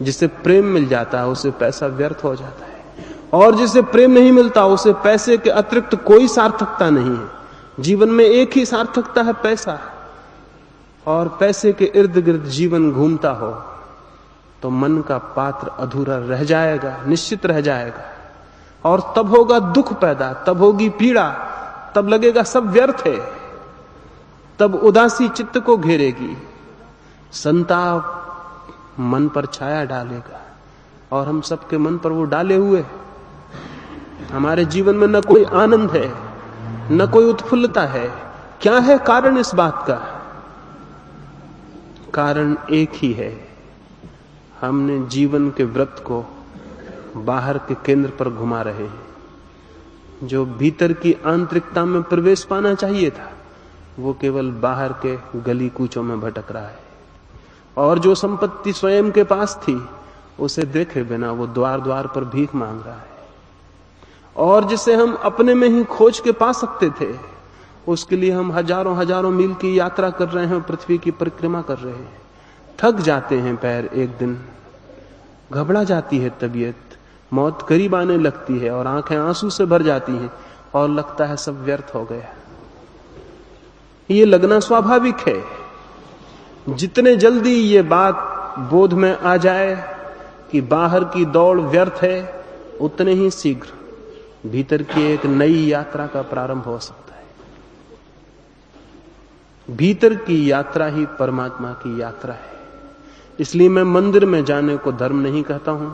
[SPEAKER 1] जिसे प्रेम मिल जाता है उसे पैसा व्यर्थ हो जाता है, और जिसे प्रेम नहीं मिलता उसे पैसे के अतिरिक्त कोई सार्थकता नहीं है। जीवन में एक ही सार्थकता है, पैसा। और पैसे के इर्द गिर्द जीवन घूमता हो तो मन का पात्र अधूरा रह जाएगा, निश्चित रह जाएगा। और तब होगा दुख पैदा, तब होगी पीड़ा, तब लगेगा सब व्यर्थ है। तब उदासी चित्त को घेरेगी, संताप मन पर छाया डालेगा, और हम सबके मन पर वो डाले हुए। हमारे जीवन में न कोई आनंद है, न कोई उत्फुल्लता है। क्या है कारण इस बात का? कारण एक ही है, हमने जीवन के व्रत को बाहर के केंद्र पर घुमा रहे हैं। जो भीतर की आंतरिकता में प्रवेश पाना चाहिए था वो केवल बाहर के गली कूचों में भटक रहा है। और जो संपत्ति स्वयं के पास थी उसे देखे बिना वो द्वार द्वार पर भीख मांग रहा है। और जिसे हम अपने में ही खोज के पा सकते थे उसके लिए हम हजारों हजारों मील की यात्रा कर रहे हैं, पृथ्वी की परिक्रमा कर रहे हैं। थक जाते हैं पैर, एक दिन घबरा जाती है तबीयत, मौत करीब आने लगती है और आंखें आंसू से भर जाती हैं और लगता है सब व्यर्थ हो गया। ये लगना स्वाभाविक है। जितने जल्दी ये बात बोध में आ जाए कि बाहर की दौड़ व्यर्थ है, उतने ही शीघ्र भीतर की एक नई यात्रा का प्रारंभ हो सकता है। भीतर की यात्रा ही परमात्मा की यात्रा है। इसलिए मैं मंदिर में जाने को धर्म नहीं कहता हूं,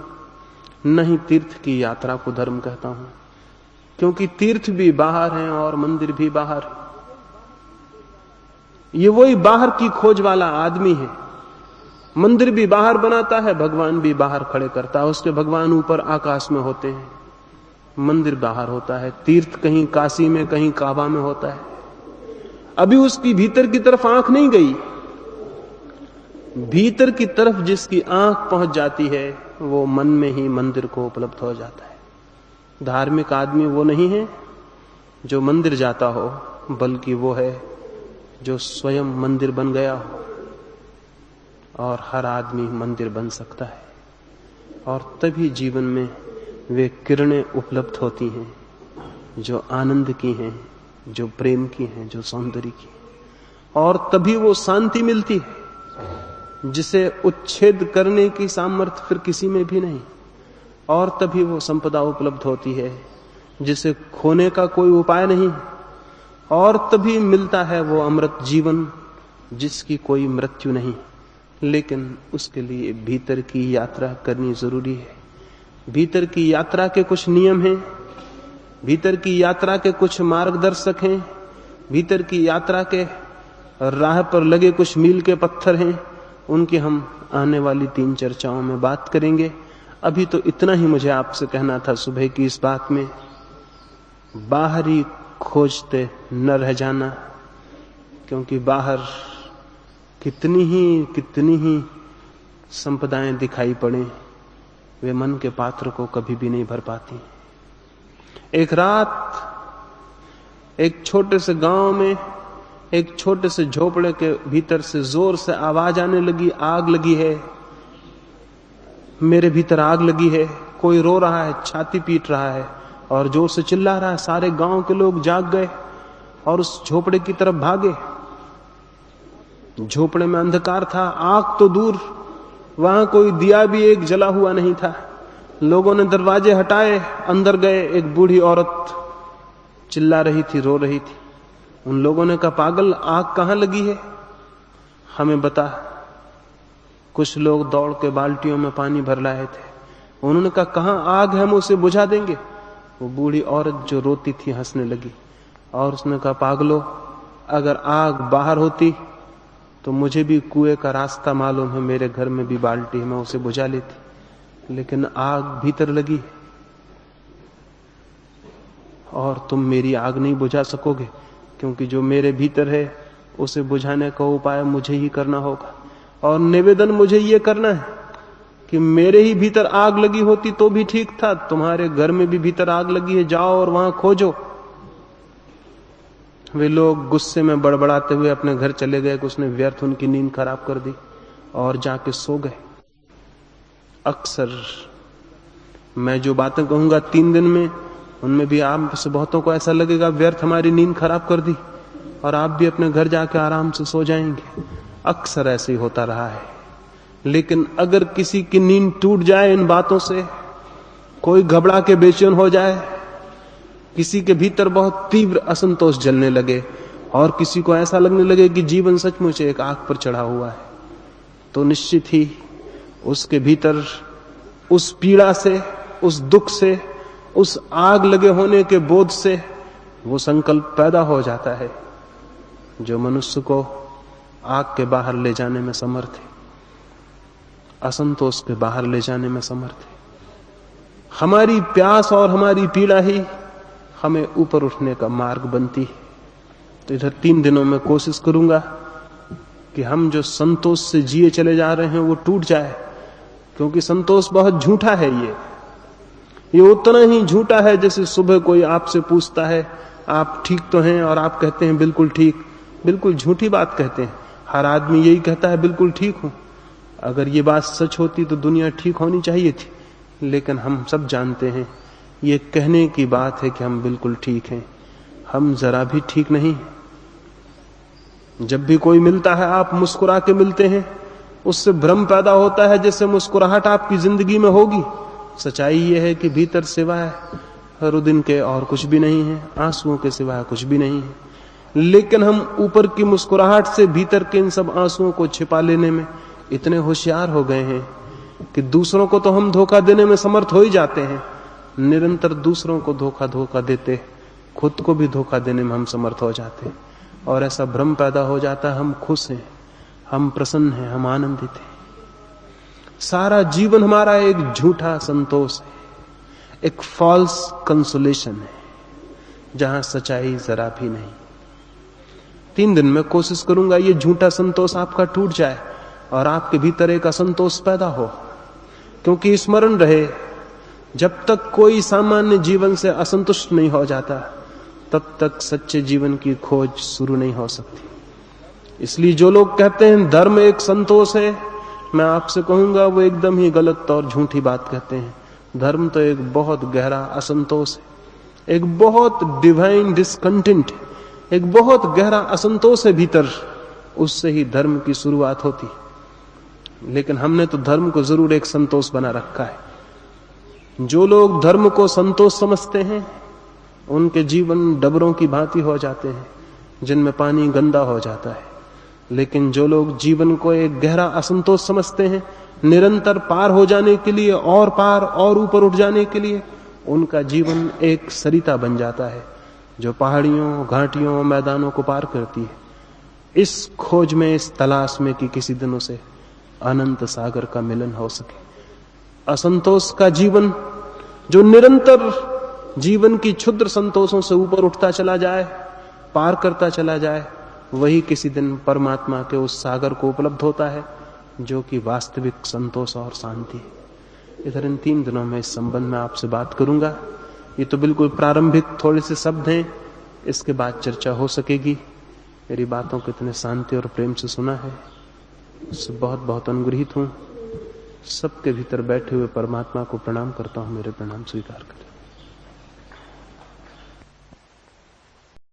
[SPEAKER 1] न ही तीर्थ की यात्रा को धर्म कहता हूं, क्योंकि तीर्थ भी बाहर हैं और मंदिर भी बाहर है। ये वही बाहर की खोज वाला आदमी है। मंदिर भी बाहर बनाता है, भगवान भी बाहर खड़े करता है। उसके भगवान ऊपर आकाश में होते हैं, मंदिर बाहर होता है। तीर्थ कहीं काशी में, कहीं काबा में होता है। अभी उसकी भीतर की तरफ आंख नहीं गई। भीतर की तरफ जिसकी आंख पहुंच जाती है वो मन में ही मंदिर को उपलब्ध हो जाता है। धार्मिक आदमी वो नहीं है जो मंदिर जाता हो, बल्कि वो है जो स्वयं मंदिर बन गया हो। और हर आदमी मंदिर बन सकता है, और तभी जीवन में वे किरणें उपलब्ध होती हैं जो आनंद की हैं, जो प्रेम की हैं, जो सौंदर्य की हैं। और तभी वो शांति मिलती है जिसे उच्छेद करने की सामर्थ्य फिर किसी में भी नहीं। और तभी वो संपदा उपलब्ध होती है जिसे खोने का कोई उपाय नहीं। और तभी मिलता है वो अमृत जीवन जिसकी कोई मृत्यु नहीं। लेकिन उसके लिए भीतर की यात्रा करनी जरूरी है। भीतर की यात्रा के कुछ नियम हैं, भीतर की यात्रा के कुछ मार्गदर्शक हैं, भीतर की यात्रा के राह पर लगे कुछ मील के पत्थर हैं। उनकी हम आने वाली 3 चर्चाओं में बात करेंगे। अभी तो इतना ही मुझे आपसे कहना था सुबह की इस बात में। बाहरी खोजते न रह जाना, क्योंकि बाहर कितनी ही संपदाएं दिखाई पड़े, वे मन के पात्र को कभी भी नहीं भर पाती। एक रात एक छोटे से गांव में, एक छोटे से झोपड़े के भीतर से जोर से आवाज आने लगी, आग लगी है, मेरे भीतर आग लगी है। कोई रो रहा है, छाती पीट रहा है और जोर से चिल्ला रहा है। सारे गांव के लोग जाग गए और उस झोपड़े की तरफ भागे। झोपड़े में अंधकार था, आग तो दूर, वहां कोई दिया भी एक जला हुआ नहीं था। लोगों ने दरवाजे हटाए, अंदर गए। एक बूढ़ी औरत चिल्ला रही थी, रो रही थी। उन लोगों ने कहा, पागल, आग कहां लगी है, हमें बता। कुछ लोग दौड़ के बाल्टियों में पानी भर लाए थे। उन्होंने कहा, कहां आग है, हम उसे बुझा देंगे। वो बूढ़ी औरत जो रोती थी हंसने लगी और उसने कहा, पागलो, अगर आग बाहर होती तो मुझे भी कुएं का रास्ता मालूम है, मेरे घर में भी बाल्टी है, मैं उसे बुझा लेती। लेकिन आग भीतर लगी और तुम मेरी आग नहीं बुझा सकोगे, क्योंकि जो मेरे भीतर है उसे बुझाने का उपाय मुझे ही करना होगा। और निवेदन मुझे ये करना है कि मेरे ही भीतर आग लगी होती तो भी ठीक था, तुम्हारे घर में भी भीतर आग लगी है, जाओ और वहां खोजो। वे लोग गुस्से में बड़बड़ाते हुए अपने घर चले गए कि उसने व्यर्थ उनकी नींद खराब कर दी, और जाके सो गए। अक्सर मैं जो बातें कहूंगा 3 दिन में, उनमें भी आप से बहुतों को ऐसा लगेगा व्यर्थ हमारी नींद खराब कर दी, और आप भी अपने घर जाके आराम से सो जाएंगे। अक्सर ऐसे ही होता रहा है। लेकिन अगर किसी की नींद टूट जाए इन बातों से, कोई घबरा के बेचैन हो जाए, किसी के भीतर बहुत तीव्र असंतोष जलने लगे, और किसी को ऐसा लगने लगे कि जीवन सचमुच एक आग पर चढ़ा हुआ है, तो निश्चित ही उसके भीतर उस पीड़ा से, उस दुख से, उस आग लगे होने के बोध से वो संकल्प पैदा हो जाता है जो मनुष्य को आग के बाहर ले जाने में समर्थ है, असंतोष के बाहर ले जाने में समर्थ है। हमारी प्यास और हमारी पीड़ा ही हमें ऊपर उठने का मार्ग बनती है। तो इधर 3 दिनों में कोशिश करूंगा कि हम जो संतोष से जिए चले जा रहे हैं वो टूट जाए, क्योंकि संतोष बहुत झूठा है। ये उतना ही झूठा है जैसे सुबह कोई आपसे पूछता है, आप ठीक तो हैं, और आप कहते हैं बिल्कुल ठीक। बिल्कुल झूठी बात कहते हैं। हर आदमी यही कहता है बिल्कुल ठीक हूं। अगर ये बात सच होती तो दुनिया ठीक होनी चाहिए थी, लेकिन हम सब जानते हैं ये कहने की बात है कि हम बिल्कुल ठीक हैं। हम जरा भी ठीक नहीं। जब भी कोई मिलता है, आप मुस्कुरा के मिलते हैं, उससे भ्रम पैदा होता है जैसे मुस्कुराहट आपकी जिंदगी में होगी। सच्चाई यह है कि भीतर सिवाय रुदिन के और कुछ भी नहीं है, आंसुओं के सिवा कुछ भी नहीं है। लेकिन हम ऊपर की मुस्कुराहट से भीतर के इन सब आंसुओं को छिपा लेने में इतने होशियार हो गए हैं कि दूसरों को तो हम धोखा देने में समर्थ हो ही जाते हैं, निरंतर दूसरों को धोखा देते खुद को भी धोखा देने में हम समर्थ हो जाते हैं। और ऐसा भ्रम पैदा हो जाता है हम खुश हैं, हम प्रसन्न हैं, हम आनंदित हैं। सारा जीवन हमारा एक झूठा संतोष है, एक फॉल्स कंसोलेशन है, जहां सच्चाई जरा भी नहीं। 3 दिन में कोशिश करूंगा ये झूठा संतोष आपका टूट जाए और आपके भीतर एक असंतोष पैदा हो। क्योंकि स्मरण रहे, जब तक कोई सामान्य जीवन से असंतुष्ट नहीं हो जाता तब तक सच्चे जीवन की खोज शुरू नहीं हो सकती। इसलिए जो लोग कहते हैं धर्म एक संतोष है, मैं आपसे कहूंगा वो एकदम ही गलत और झूठी बात कहते हैं। धर्म तो एक बहुत गहरा असंतोष है, एक बहुत डिवाइन डिसकंटेंट, एक बहुत गहरा असंतोष है भीतर, उससे ही धर्म की शुरुआत होती। लेकिन हमने तो धर्म को जरूर एक संतोष बना रखा है। जो लोग धर्म को संतोष समझते हैं उनके जीवन डबरों की भांति हो जाते हैं जिनमें पानी गंदा हो जाता है। लेकिन जो लोग जीवन को एक गहरा असंतोष समझते हैं, निरंतर पार हो जाने के लिए और पार और ऊपर उठ जाने के लिए, उनका जीवन एक सरिता बन जाता है जो पहाड़ियों, घाटियों, मैदानों को पार करती है। इस खोज में, इस तलाश में कि किसी दिन उसे अनंत सागर का मिलन हो सके। असंतोष का जीवन जो निरंतर जीवन की क्षुद्र संतोषों से ऊपर उठता चला जाए, पार करता चला जाए, वही किसी दिन परमात्मा के उस सागर को उपलब्ध होता है जो कि वास्तविक संतोष और शांति है। इधर इन 3 दिनों में इस संबंध में आपसे बात करूंगा। ये तो बिल्कुल प्रारंभिक थोड़े से शब्द हैं, इसके बाद चर्चा हो सकेगी। मेरी बातों को इतने शांति और प्रेम से सुना है, उससे बहुत बहुत अनुग्रहित हूं। सबके भीतर बैठे हुए परमात्मा को प्रणाम करता हूं, मेरे प्रणाम स्वीकार करें।